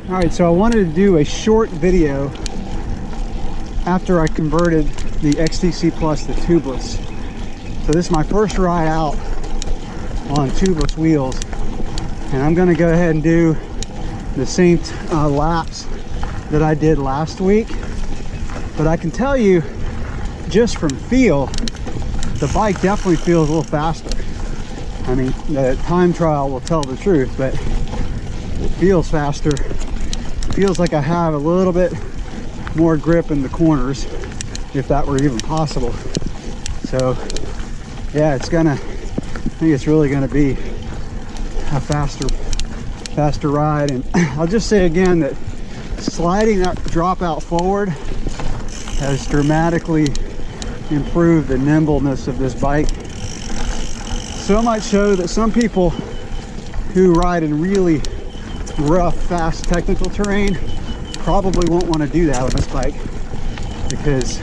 All right, so I wanted to do a short video after I converted the XTC Plus to tubeless. So this is my first ride out on tubeless wheels, and I'm gonna go ahead and do the same laps that I did last week. But I can tell you, just from feel, the bike definitely feels a little faster. I mean, the time trial will tell the truth, but it feels faster. Feels like I have a little bit more grip in the corners, if that were even possible. So yeah, I think it's really gonna be a faster ride. And I'll just say again that sliding that drop out forward has dramatically improved the nimbleness of this bike. So much so that some people who ride in really rough, fast, technical terrain probably won't want to do that on this bike, because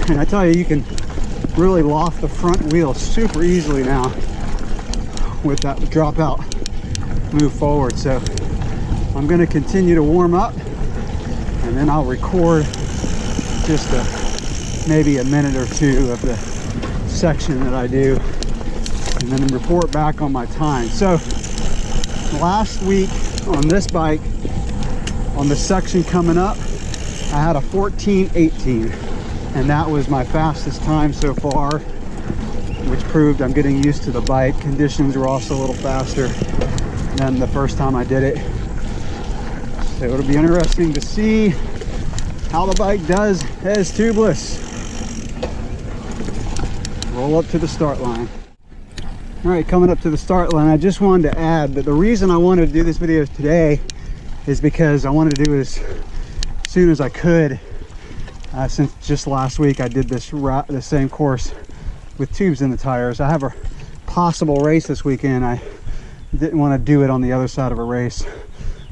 and I tell you, you can really loft the front wheel super easily now with that drop out move forward. So I'm going to continue to warm up, and then I'll record just maybe a minute or two of the section that I do, and then report back on my time. So last week on this bike, on the section coming up, I had a 14:18, and that was my fastest time so far, which proved I'm getting used to the bike. Conditions were also a little faster than the first time I did it. So it'll be interesting to see how the bike does as tubeless. Roll up to the start line. All right, coming up to the start line, I just wanted to add that the reason I wanted to do this video today is because I wanted to do it as soon as I could, since just last week I did the same course with tubes in the tires. I have a possible race this weekend. I didn't want to do it on the other side of a race.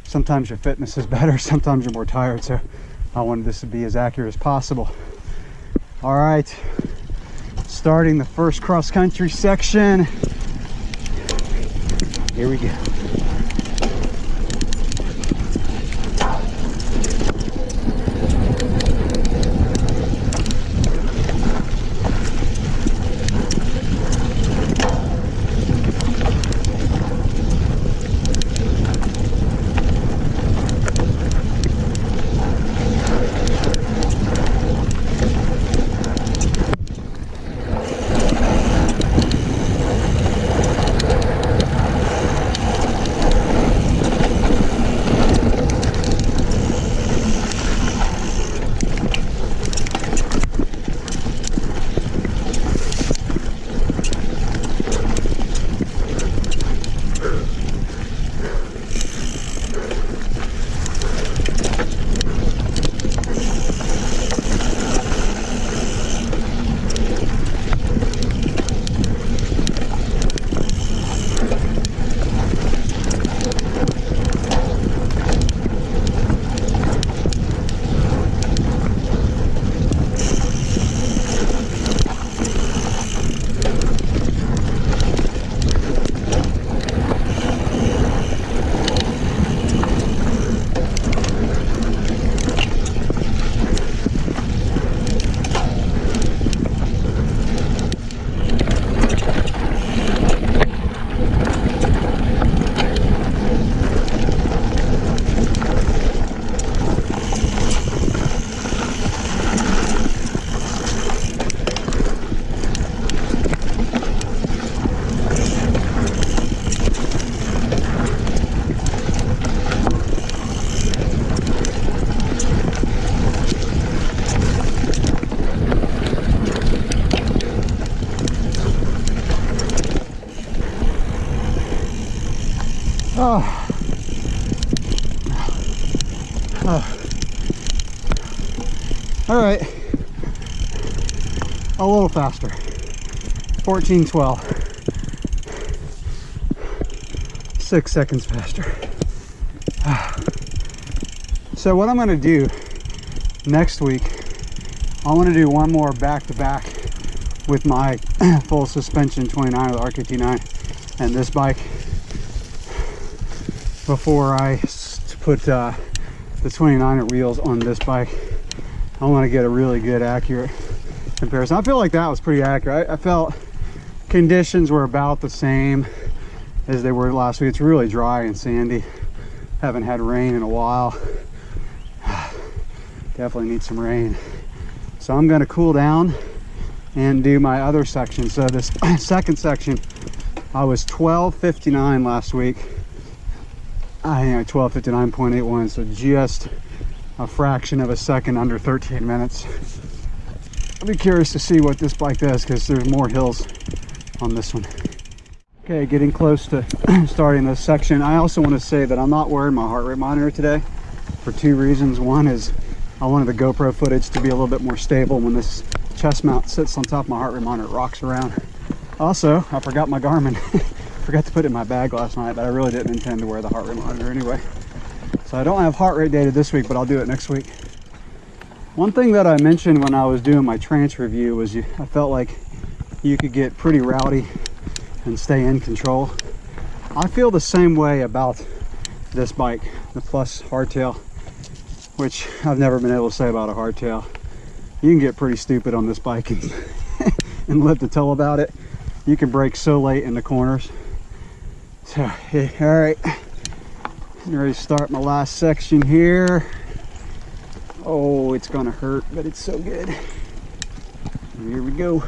Sometimes your fitness is better, sometimes you're more tired, so I wanted this to be as accurate as possible. All right, starting the first cross-country section. Here we go. All right, a little faster. 14:12. 6 seconds faster. So what I'm going to do next week, I want to do one more back-to-back with my full suspension 29 with RKT9 and this bike before I put the 29er wheels on this bike. I want to get a really good, accurate comparison. I feel like that was pretty accurate. I felt conditions were about the same as they were last week. It's really dry and sandy. Haven't had rain in a while. Definitely need some rain. So I'm going to cool down and do my other section. So this second section, I was 12:59 last week. I think 12:59.81, so just a fraction of a second under 13 minutes. I'll be curious to see what this bike does because there's more hills on this one. Okay, getting close to starting this section. I also want to say that I'm not wearing my heart rate monitor today for two reasons. One is I wanted the GoPro footage to be a little bit more stable when this chest mount sits on top of my heart rate monitor, it rocks around. Also, I forgot my Garmin. Forgot to put it in my bag last night, but I really didn't intend to wear the heart rate monitor anyway. So I don't have heart rate data this week, but I'll do it next week. One thing that I mentioned when I was doing my Trance review was I felt like you could get pretty rowdy and stay in control. I feel the same way about this bike, the Plus hardtail, which I've never been able to say about a hardtail. You can get pretty stupid on this bike and, and live to tell about it. You can brake so late in the corners. So, hey, all right, I'm ready to start my last section here. Oh, it's gonna hurt, but it's so good. Here we go.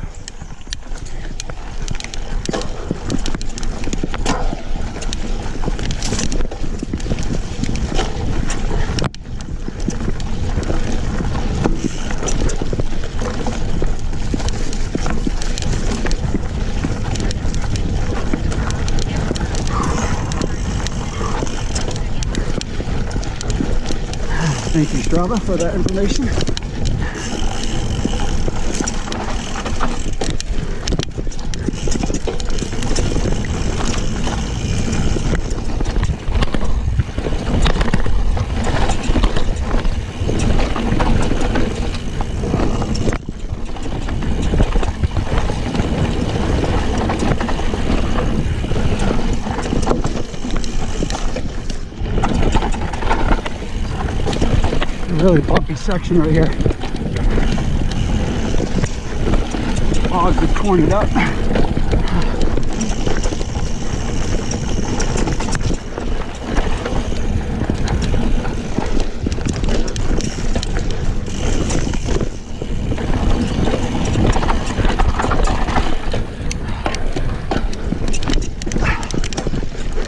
Thank you, Strava, for that information. Really bumpy section right here. Bogs have torn it up.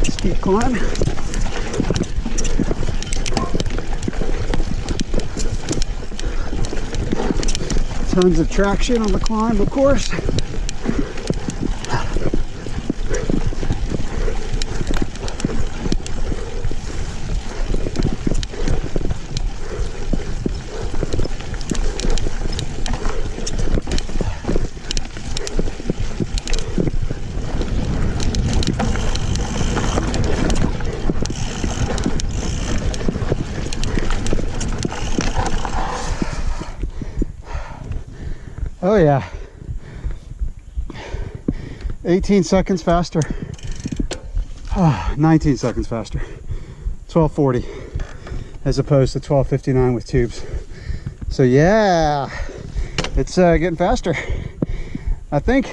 Steep climb. Tons of traction on the climb, of course. Oh yeah, 18 seconds faster, 19 seconds faster, 12:40 as opposed to 12:59 with tubes. So yeah, it's getting faster. I think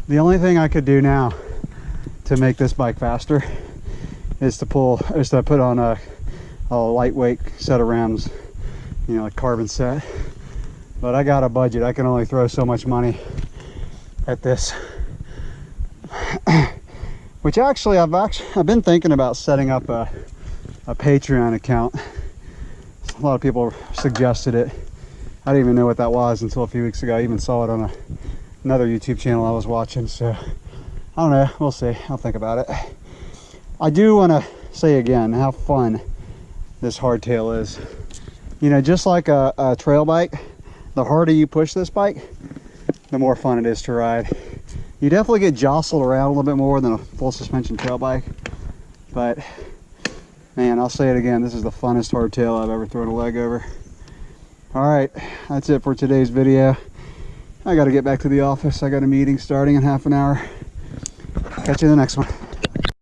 the only thing I could do now to make this bike faster is to put on a lightweight set of rims, you know, like carbon set. But I got a budget. I can only throw so much money at this. Which actually I've been thinking about setting up a Patreon account. A lot of people suggested it. I didn't even know what that was until a few weeks ago. I even saw it on another YouTube channel I was watching. So I don't know. We'll see. I'll think about it. I do want to say again how fun this hardtail is. You know, just like a trail bike, the harder you push this bike, the more fun it is to ride. You definitely get jostled around a little bit more than a full suspension trail bike, but man, I'll say it again, this is the funnest hardtail I've ever thrown a leg over. All right, that's it for today's video. I got to get back to the office. I got a meeting starting in half an hour. Catch you in the next one.